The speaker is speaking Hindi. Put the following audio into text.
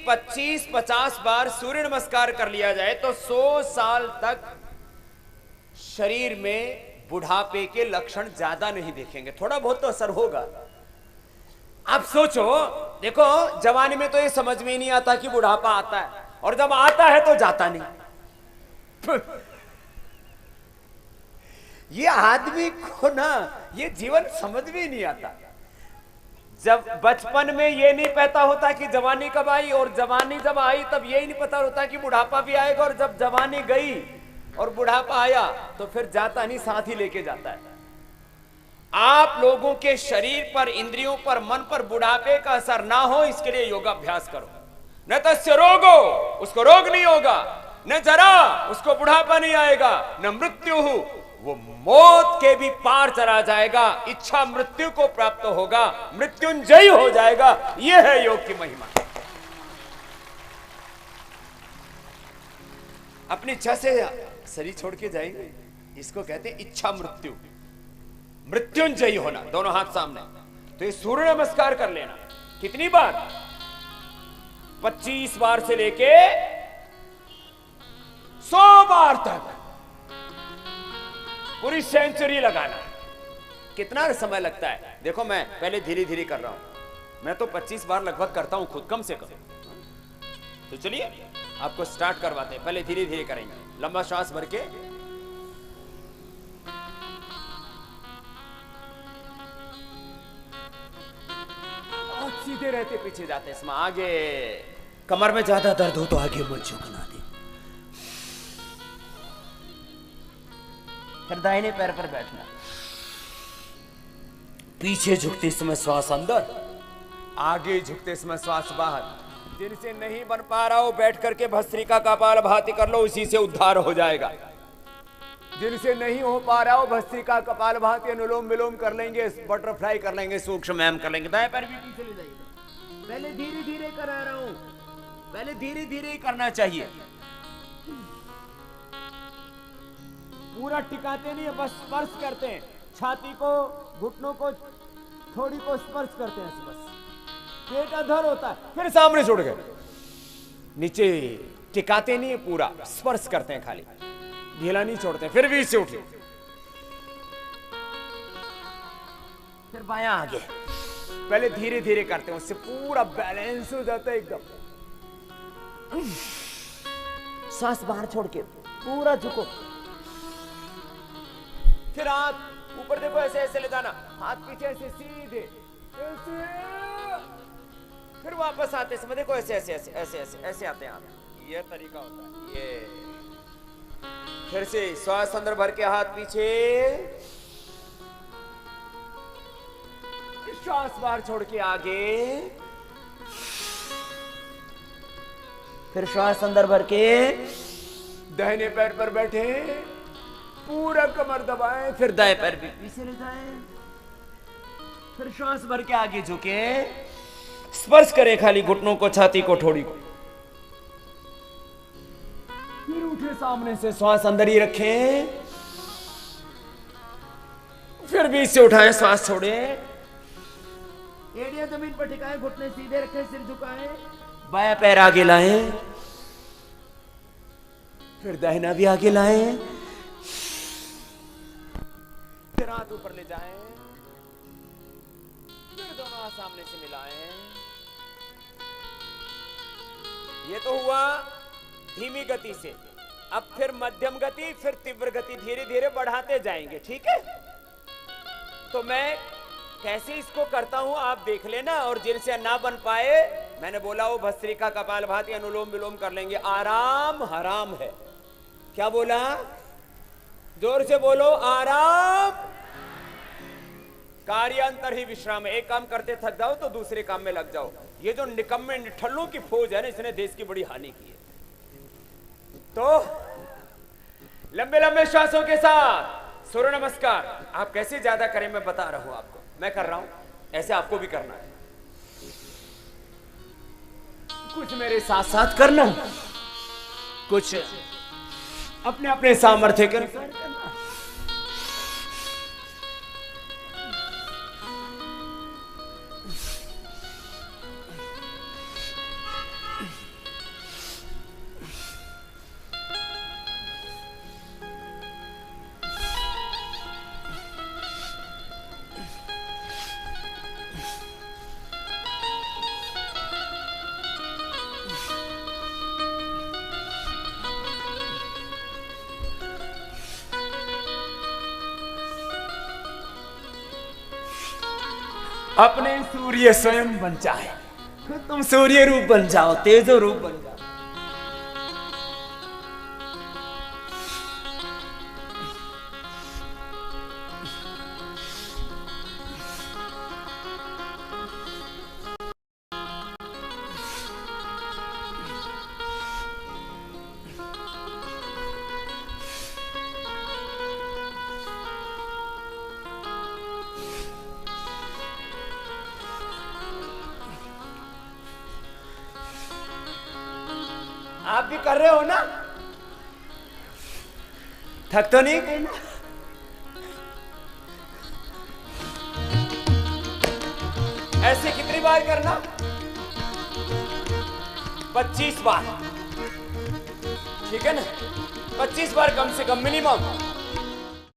25-50 बार सूर्य नमस्कार कर लिया जाए तो 100 साल तक शरीर में बुढ़ापे के लक्षण ज्यादा नहीं देखेंगे, थोड़ा बहुत तो असर होगा। आप सोचो, देखो जवानी में तो ये समझ में ही नहीं आता कि बुढ़ापा आता है, और जब आता है तो जाता नहीं। ये आदमी को ना ये जीवन समझ में ही नहीं आता। जब बचपन में ये नहीं पता होता कि जवानी कब आई, और जवानी जब आई तब ये ही नहीं पता होता कि बुढ़ापा भी आएगा, और जब जवानी गई और बुढ़ापा आया तो फिर जाता नहीं, साथ ही लेके जाता है। आप लोगों के शरीर पर, इंद्रियों पर, मन पर बुढ़ापे का असर ना हो, इसके लिए योगाभ्यास करो। न तस्य रोगो, उसको रोग नहीं होगा, न जरा, उसको बुढ़ापा नहीं आएगा, न मृत्यु, वो मौत के भी पार चला जाएगा, इच्छा मृत्यु को प्राप्त होगा, मृत्युंजयी हो जाएगा। यह है योग की महिमा। अपनी इच्छा से शरीर छोड़ के जाएंगे, इसको कहते हैं इच्छा मृत्यु, मृत्युंजयी होना। दोनों हाथ सामने, तो ये सूर्य नमस्कार कर लेना। कितनी बार? 25 बार से लेके 100 बार तक, पूरी सेंचुरी लगाना। कितना समय लगता है? देखो मैं पहले धीरे धीरे कर रहा हूं, मैं तो 25 बार लगभग करता हूं खुद, कम से कम। तो चलिए आपको स्टार्ट करवाते हैं, पहले धीरे धीरे करेंगे। लंबा श्वास भर के, और सीधे रहते पीछे जाते, इसमें आगे। कमर में ज्यादा दर्द हो तो आगे मत झुकना दे। फिर दाहिने पैर पर बैठना, पीछे झुकते समय श्वास अंदर, आगे झुकते समय श्वास बाहर। जिनसे नहीं बन पा रहा हो बैठ करके भस्त्रिका कपालभाति कर लो, उसी से उद्धार हो जाएगा। जिनसे नहीं हो पा रहा हो भस्त्रिका कपालभाति, अनुलोम विलोम कर लेंगे, बटरफ्लाई कर लेंगे, सूक्ष्म कर लेंगे। दाएं पैर भी पीछे ले जाइए। पहले धीरे धीरे करा रहा हूं, पहले धीरे धीरे ही करना चाहिए। पूरा टिकाते नहीं है, बस स्पर्श करते हैं, छाती को, घुटनों को, थोड़ी को स्पर्श करते हैं बस। पेट अधर होता है, फिर सामने छोड़ गए, नीचे टिकाते नहीं है, पूरा स्पर्श करते हैं, खाली ढीला नहीं छोड़ते। फिर भी इससे उठिए, फिर बायां आगे, पहले धीरे धीरे करते हैं, उससे पूरा बैलेंस हो जाता है एकदम। सांस बाहर छोड़ के पूरा झुको, फिर हाथ ऊपर देखो, ऐसे ऐसे ले जाना, हाथ पीछे ऐसे सीधे, ऐसे, फिर वापस आते समय देखो ऐसे ऐसे ऐसे ऐसे ऐसे ऐसे आते हैं हाथ। ये तरीका होता है ये। फिर से श्वास अंदर भर के हाथ पीछे, श्वास बाहर छोड़ के आगे, फिर श्वास अंदर भर के दाहिने पैर पर बैठे, पूरा कमर दबाएं, फिर दाएं पैर भी पीछे ले जाएं, फिर श्वास भर के आगे झुके, स्पर्श करें खाली घुटनों को, छाती को, ठोड़ी को। फिर उठे सामने से, श्वास अंदर ही रखें, फिर बीच से उठाएं, श्वास छोड़े, एड़ियां जमीन पर टिकाएं, घुटने सीधे रखें, सिर झुकाएं, बायां पैर आगे लाएं, फिर दाहिना भी आगे लाएं, फिर हाथ ऊपर ले जाएं, फिर दोनों हाथ सामने से मिलाएं। ये तो हुआ धीमी गति से। अब फिर मध्यम गति, फिर तीव्र गति, धीरे धीरे बढ़ाते जाएंगे, ठीक है? तो मैं कैसे इसको करता हूं आप देख लेना, और जिनसे ना बन पाए, मैंने बोला वो भस्त्रिका कपालभाति, अनुलोम विलोम कर लेंगे। आराम हराम है। क्या बोला? जोर से बोलो, आराम। कार्यांतर ही विश्राम है। एक काम करते थक जाओ तो दूसरे काम में लग जाओ। ये जो निकम्मे निठल्लों की फौज है ना, इसने देश की बड़ी हानि की है। तो लंबे लंबे श्वासों के साथ सूर्य नमस्कार आप कैसे ज्यादा करें मैं बता रहा हूं आपको, मैं कर रहा हूं, ऐसे आपको भी करना है। कुछ मेरे साथ साथ करना, कुछ अपने अपने सामर्थ्य के अनुसार करना। अपने सूर्य स्वयं बन जाए। तुम सूर्य रूप बन जाओ, तेजो रूप बन जाओ। आप भी कर रहे हो ना? थक तो नहीं गए ना? ऐसे कितनी बार करना? 25 बार, ठीक है ना? 25 बार कम से कम मिनिमम।